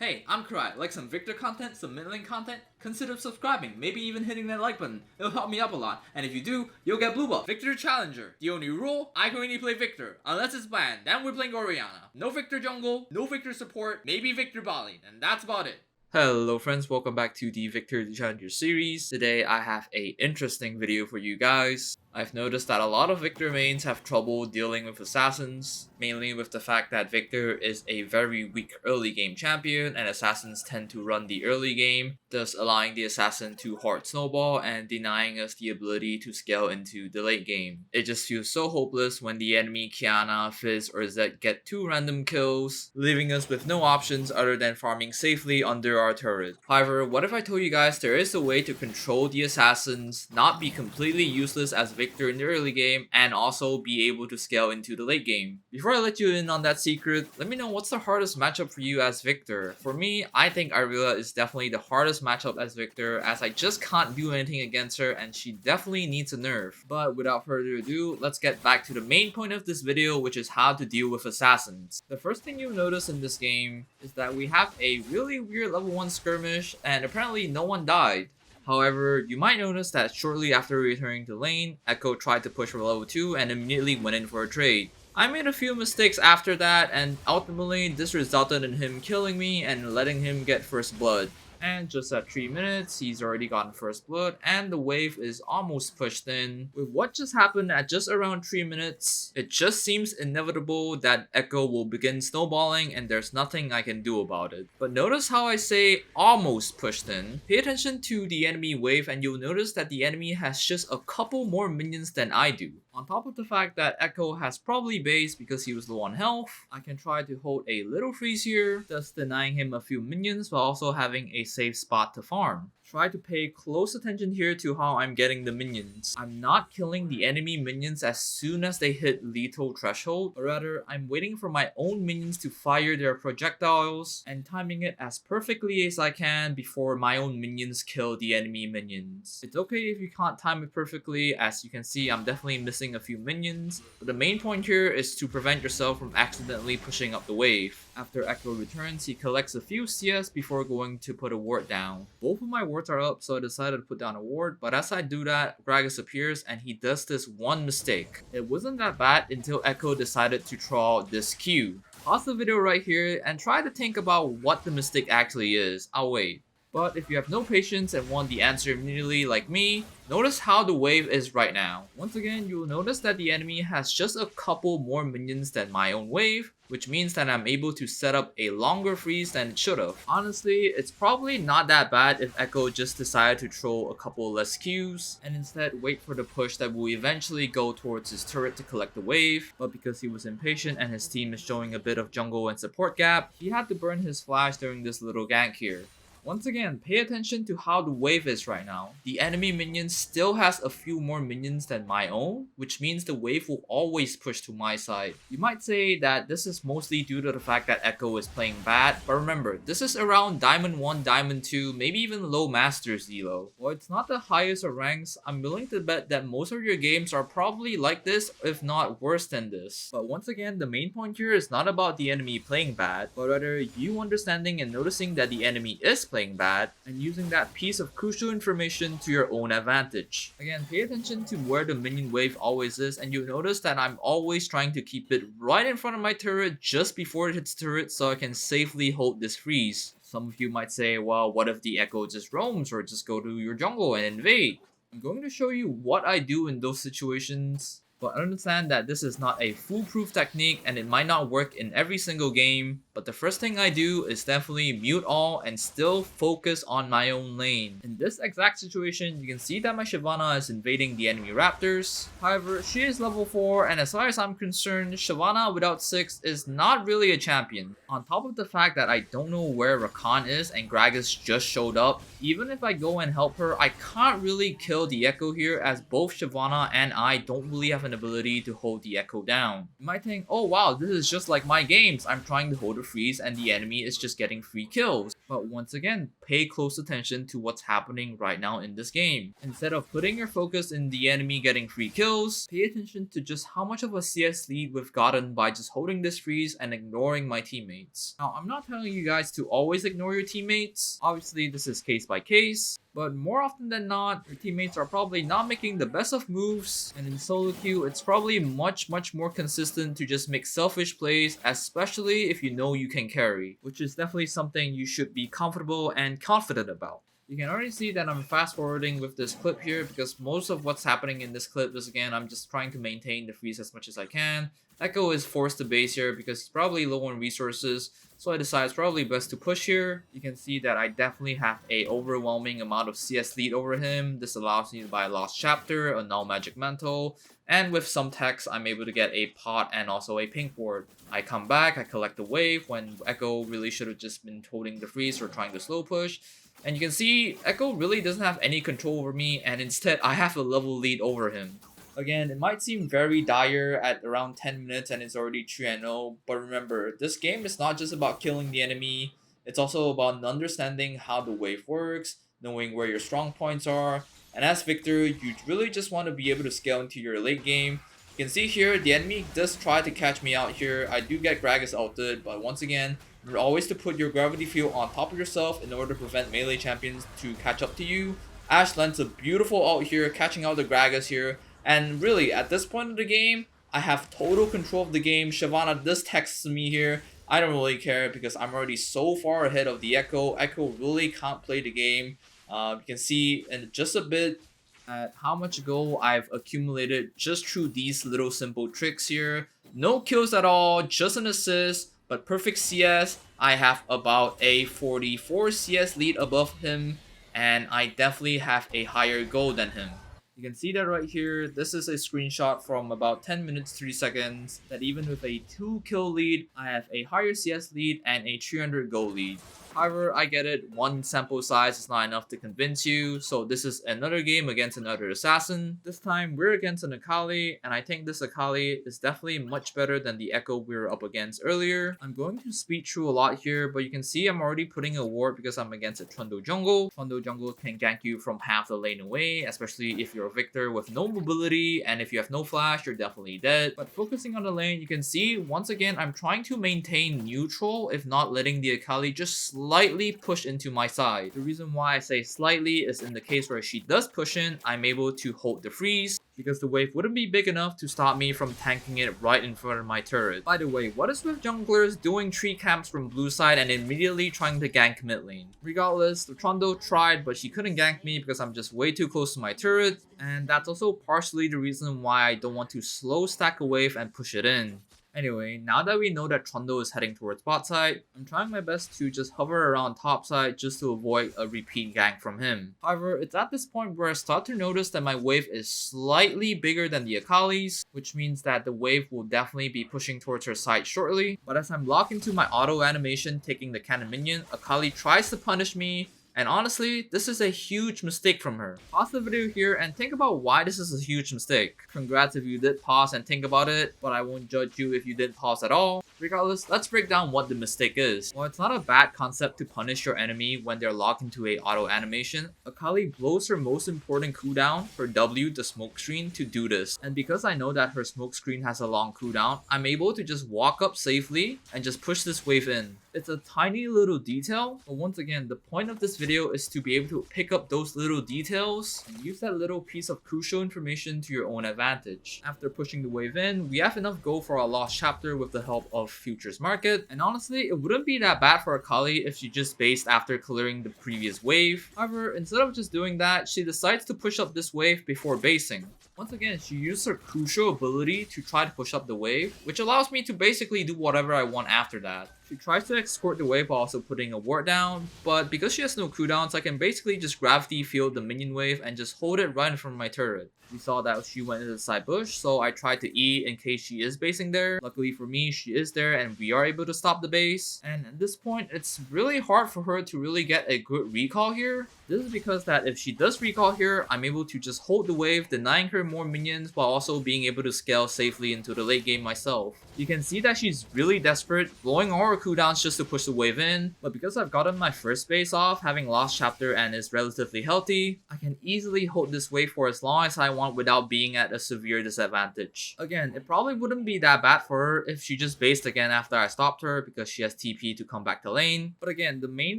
Hey, I'm Karai. Like some Viktor content, some middling content? Consider subscribing, maybe even hitting that like button. It'll help me up a lot. And if you do, you'll get blue buff. Viktor Challenger. The only rule, I can only play Viktor. Unless it's banned, then we're playing Orianna. No Viktor jungle, no Viktor support, maybe Viktor Bali, and that's about it. Hello friends, welcome back to the Viktor the Challenger series. Today I have a interesting video for you guys. I've noticed that a lot of Viktor mains have trouble dealing with assassins, mainly with the fact that Viktor is a very weak early game champion and assassins tend to run the early game, thus allowing the assassin to hard snowball and denying us the ability to scale into the late game. It just feels so hopeless when the enemy Qiyana, Fizz, or Zed get 2 random kills, leaving us with no options other than farming safely under our turret. However, what if I told you guys there is a way to control the assassins, not be completely useless as Viktor in the early game, and also be able to scale into the late game? Before I let you in on that secret, let me know what's the hardest matchup for you as Viktor. For me, I think Irelia is definitely the hardest matchup as Viktor, as I just can't do anything against her and she definitely needs a nerf. But without further ado, let's get back to the main point of this video, which is how to deal with assassins. The first thing you'll notice in this game is that we have a really weird level 1 skirmish and apparently no one died. However, you might notice that shortly after returning to lane, Ekko tried to push for level 2 and immediately went in for a trade. I made a few mistakes after that, and ultimately this resulted in him killing me and letting him get first blood. And just at 3 minutes, he's already gotten first blood and the wave is almost pushed in. With what just happened at just around 3 minutes, it just seems inevitable that Ekko will begin snowballing and there's nothing I can do about it. But notice how I say almost pushed in. Pay attention to the enemy wave and you'll notice that the enemy has just a couple more minions than I do. On top of the fact that Ekko has probably base because he was low on health, I can try to hold a little freeze here, thus denying him a few minions while also having a safe spot to farm. Try to pay close attention here to how I'm getting the minions. I'm not killing the enemy minions as soon as they hit lethal threshold, but rather I'm waiting for my own minions to fire their projectiles and timing it as perfectly as I can before my own minions kill the enemy minions. It's okay if you can't time it perfectly, as you can see I'm definitely missing a few minions, but the main point here is to prevent yourself from accidentally pushing up the wave. After Ekko returns, he collects a few CS before going to put a ward down. Both of my wards are up, so I decided to put down a ward, but as I do that, Gragas appears and he does this one mistake. It wasn't that bad until Ekko decided to draw this Q. Pause the video right here and try to think about what the mistake actually is. I'll wait. But if you have no patience and want the answer immediately like me, notice how the wave is right now. Once again, you'll notice that the enemy has just a couple more minions than my own wave, which means that I'm able to set up a longer freeze than it should have. Honestly, it's probably not that bad if Ekko just decided to throw a couple less Qs and instead wait for the push that will eventually go towards his turret to collect the wave, but because he was impatient and his team is showing a bit of jungle and support gap, he had to burn his flash during this little gank here. Once again, pay attention to how the wave is right now. The enemy minion still has a few more minions than my own, which means the wave will always push to my side. You might say that this is mostly due to the fact that Ekko is playing bad, but remember, this is around Diamond 1, Diamond 2, maybe even low Masters Elo. While it's not the highest of ranks, I'm willing to bet that most of your games are probably like this, if not worse than this. But once again, the main point here is not about the enemy playing bad, but rather you understanding and noticing that the enemy is playing bad and using that piece of crucial information to your own advantage. Again, pay attention to where the minion wave always is and you'll notice that I'm always trying to keep it right in front of my turret just before it hits turret so I can safely hold this freeze. Some of you might say, well, what if the Ekko just roams or just go to your jungle and invade? I'm going to show you what I do in those situations, but understand that this is not a foolproof technique and it might not work in every single game. But the first thing I do is definitely mute all and still focus on my own lane. In this exact situation, you can see that my Shyvana is invading the enemy Raptors. However, she is level 4 and as far as I'm concerned, Shyvana without 6 is not really a champion. On top of the fact that I don't know where Rakan is and Gragas just showed up, even if I go and help her, I can't really kill the Ekko here as both Shyvana and I don't really have an ability to hold the Ekko down. You might think, oh wow, this is just like my games. I'm trying to hold a freeze and the enemy is just getting free kills. But once again, pay close attention to what's happening right now in this game. Instead of putting your focus in the enemy getting free kills, pay attention to just how much of a CS lead we've gotten by just holding this freeze and ignoring my teammates. Now, I'm not telling you guys to always ignore your teammates. Obviously, this is case by case. But more often than not, your teammates are probably not making the best of moves, and in solo queue, it's probably much more consistent to just make selfish plays, especially if you know you can carry, which is definitely something you should be comfortable and confident about. You can already see that I'm fast forwarding with this clip here because most of what's happening in this clip is, again, I'm just trying to maintain the freeze as much as I can. Ekko is forced to base here because he's probably low on resources, so I decide it's probably best to push here. You can see that I definitely have a overwhelming amount of CS lead over him. This allows me to buy a Lost Chapter, a Null Magic Mantle, and with some techs, I'm able to get a pot and also a pink ward. I come back, I collect the wave when Ekko really should have just been holding the freeze or trying to slow push. And you can see Ekko really doesn't have any control over me, and instead I have a level lead over him. Again, it might seem very dire at around 10 minutes and it's already 3-0, but remember, this game is not just about killing the enemy, it's also about understanding how the wave works, knowing where your strong points are, and as Viktor, you really just want to be able to scale into your late game. You can see here, the enemy does try to catch me out here. I do get Gragas ulted, but once again, remember always to put your gravity field on top of yourself in order to prevent melee champions to catch up to you. Ashe lands a beautiful ult here, catching out the Gragas here. And really, at this point of the game, I have total control of the game. Shyvana does text me here. I don't really care because I'm already so far ahead of the Ekko. Ekko really can't play the game. You can see in just a bit at how much gold I've accumulated just through these little simple tricks here. No kills at all, just an assist, but perfect CS. I have about a 44 CS lead above him, and I definitely have a higher goal than him. You can see that right here. This is a screenshot from about 10 minutes 3 seconds that even with a 2 kill lead, I have a higher CS lead and a 300 gold lead. However, I get it, one sample size is not enough to convince you, so this is another game against another assassin. This time, we're against an Akali, and I think this Akali is definitely much better than the Ekko we were up against earlier. I'm going to speed through a lot here, but you can see I'm already putting a ward because I'm against a Trundle jungle. Trundle jungle can gank you from half the lane away, especially if you're a Viktor with no mobility, and if you have no flash, you're definitely dead. But focusing on the lane, you can see, once again, I'm trying to maintain neutral, if not letting the Akali just slightly push into my side. The reason why I say slightly is in the case where she does push in, I'm able to hold the freeze because the wave wouldn't be big enough to stop me from tanking it right in front of my turret. By the way, what is with junglers doing tree camps from blue side and immediately trying to gank mid lane? Regardless, the Trundle tried, but she couldn't gank me because I'm just way too close to my turret, and that's also partially the reason why I don't want to slow stack a wave and push it in. Anyway, now that we know that Trundle is heading towards bot side, I'm trying my best to just hover around top side just to avoid a repeat gank from him. However, it's at this point where I start to notice that my wave is slightly bigger than the Akali's, which means that the wave will definitely be pushing towards her side shortly. But as I'm locked into my auto animation taking the cannon minion, Akali tries to punish me. And honestly, this is a huge mistake from her. Pause the video here and think about why this is a huge mistake. Congrats if you did pause and think about it, but I won't judge you if you didn't pause at all. Regardless, let's break down what the mistake is. While it's not a bad concept to punish your enemy when they're locked into a auto animation, Akali blows her most important cooldown, her W, the smoke screen, to do this. And because I know that her smoke screen has a long cooldown, I'm able to just walk up safely and just push this wave in. It's a tiny little detail, but once again, the point of this video is to be able to pick up those little details and use that little piece of crucial information to your own advantage. After pushing the wave in, we have enough gold for our Lost Chapter with the help of Futures Market, and honestly, it wouldn't be that bad for Akali if she just based after clearing the previous wave. However, instead of just doing that, she decides to push up this wave before basing. Once again, she used her crucial ability to try to push up the wave, which allows me to basically do whatever I want after that. She tries to escort the wave while also putting a ward down, but because she has no cooldowns, I can basically just gravity field the minion wave and just hold it right in front of my turret. We saw that she went into the side bush, so I tried to E in case she is basing there. Luckily for me, she is there and we are able to stop the base. And at this point, it's really hard for her to really get a good recall here. This is because that if she does recall here, I'm able to just hold the wave, denying her more minions while also being able to scale safely into the late game myself. You can see that she's really desperate, blowing all her cooldowns just to push the wave in, but because I've gotten my first base off, having lost chapter and is relatively healthy, I can easily hold this wave for as long as I want without being at a severe disadvantage. Again, it probably wouldn't be that bad for her if she just based again after I stopped her because she has TP to come back to lane, but again, the main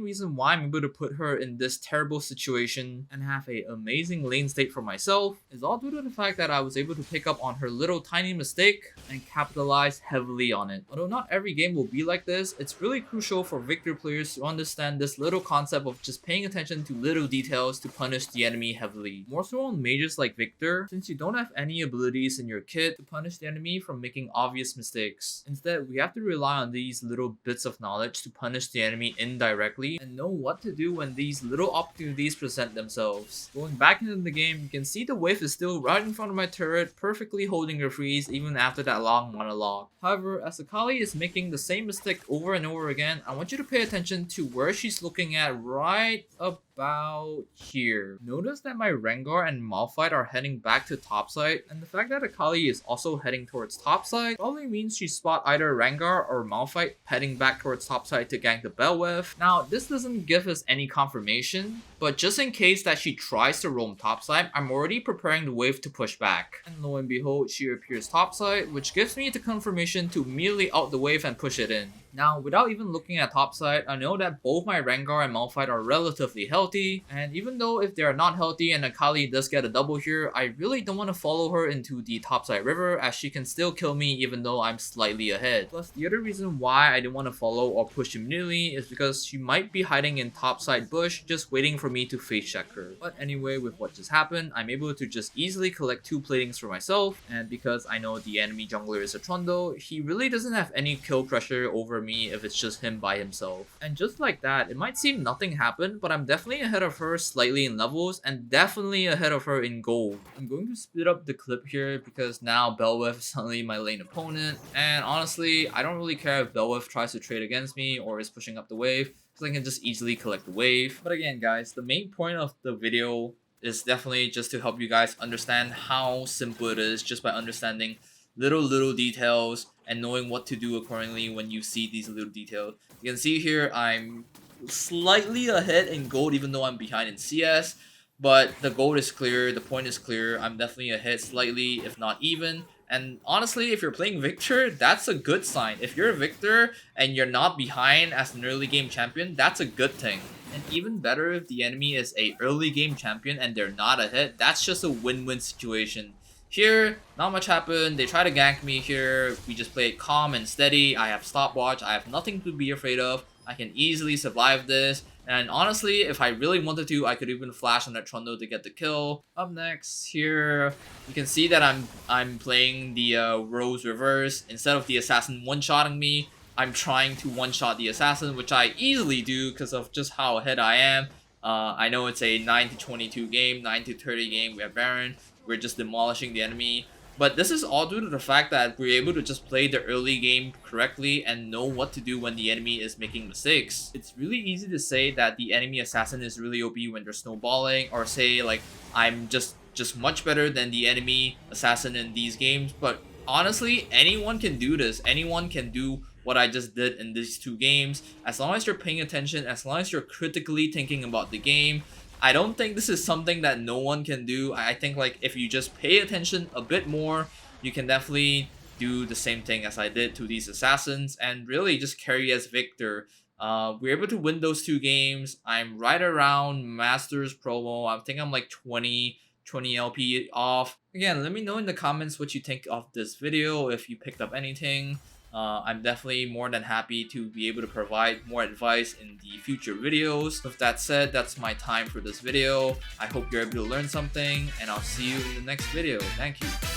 reason why I'm able to put her in this terrible situation and have an amazing lane state for myself is all due to the fact that I was able to pick up on her little tiny mistake and capitalize heavily on it. Although not every game will be like this, it's really crucial for Viktor players to understand this little concept of just paying attention to little details to punish the enemy heavily. More so on mages like Viktor, since you don't have any abilities in your kit to punish the enemy from making obvious mistakes. Instead, we have to rely on these little bits of knowledge to punish the enemy indirectly and know what to do when these little opportunities present themselves. Going back into the game, you can see the wave is still right in front of my turret, perfectly holding her freeze even after that long monologue. However, as Akali is making the same mistake over and over again, I want you to pay attention to where she's looking at right about here. Notice that my Rengar and Malphite are heading back to topside, and the fact that Akali is also heading towards topside probably means she spot either Rengar or Malphite heading back towards topside to gank the Bel'Veth. Now, this doesn't give us any confirmation, but just in case that she tries to roam topside, I'm already preparing the wave to push back. And lo and behold, she appears topside, which gives me the confirmation to immediately out the wave and push it in. Now, without even looking at topside, I know that both my Rengar and Malphite are relatively healthy, and even though if they are not healthy and Akali does get a double here, I really don't want to follow her into the topside river as she can still kill me even though I'm slightly ahead. Plus, the other reason why I didn't want to follow or push immediately is because she might be hiding in topside bush just waiting for me to face check her. But anyway, with what just happened, I'm able to just easily collect 2 platings for myself, and because I know the enemy jungler is a Trundle, he really doesn't have any kill pressure over me if it's just him by himself. And just like that, it might seem nothing happened, but I'm definitely ahead of her slightly in levels and definitely ahead of her in gold. I'm going to speed up the clip here because now Bel'Veth is suddenly my lane opponent, and honestly, I don't really care if Bel'Veth tries to trade against me or is pushing up the wave because I can just easily collect the wave. But again guys, the main point of the video is definitely just to help you guys understand how simple it is just by understanding little details and knowing what to do accordingly when you see these little details. You can see here I'm slightly ahead in gold even though I'm behind in CS, but the gold is clear, the point is clear. I'm definitely ahead slightly, if not even. And honestly, if you're playing Viktor, that's a good sign. If you're a Viktor and you're not behind as an early game champion, that's a good thing. And even better if the enemy is a early game champion and they're not ahead, that's just a win-win situation. Here, not much happened. They try to gank me here. We just play it calm and steady. I have stopwatch. I have nothing to be afraid of. I can easily survive this. And honestly, if I really wanted to, I could even flash on that Trundle to get the kill. Up next, here, you can see that I'm playing the Rose reverse. Instead of the assassin one-shotting me, I'm trying to one-shot the assassin, which I easily do because of just how ahead I am. I know it's a 9-22 game, 9-30 game. We have Baron. We're just demolishing the enemy. But this is all due to the fact that we're able to just play the early game correctly and know what to do when the enemy is making mistakes. It's really easy to say that the enemy assassin is really OP when they're snowballing, or say like I'm just much better than the enemy assassin in these games. But honestly, anyone can do this. Anyone can do what I just did in these 2 games. As long as you're paying attention, as long as you're critically thinking about the game, I don't think this is something that no one can do. I think like if you just pay attention a bit more, you can definitely do the same thing as I did to these assassins and really just carry as Viktor. We're able to win those 2 games. I'm right around Masters promo. I think I'm like 20 LP off. Again, let me know in the comments what you think of this video, if you picked up anything. I'm definitely more than happy to be able to provide more advice in the future videos. With that said, that's my time for this video. I hope you're able to learn something, and I'll see you in the next video. Thank you.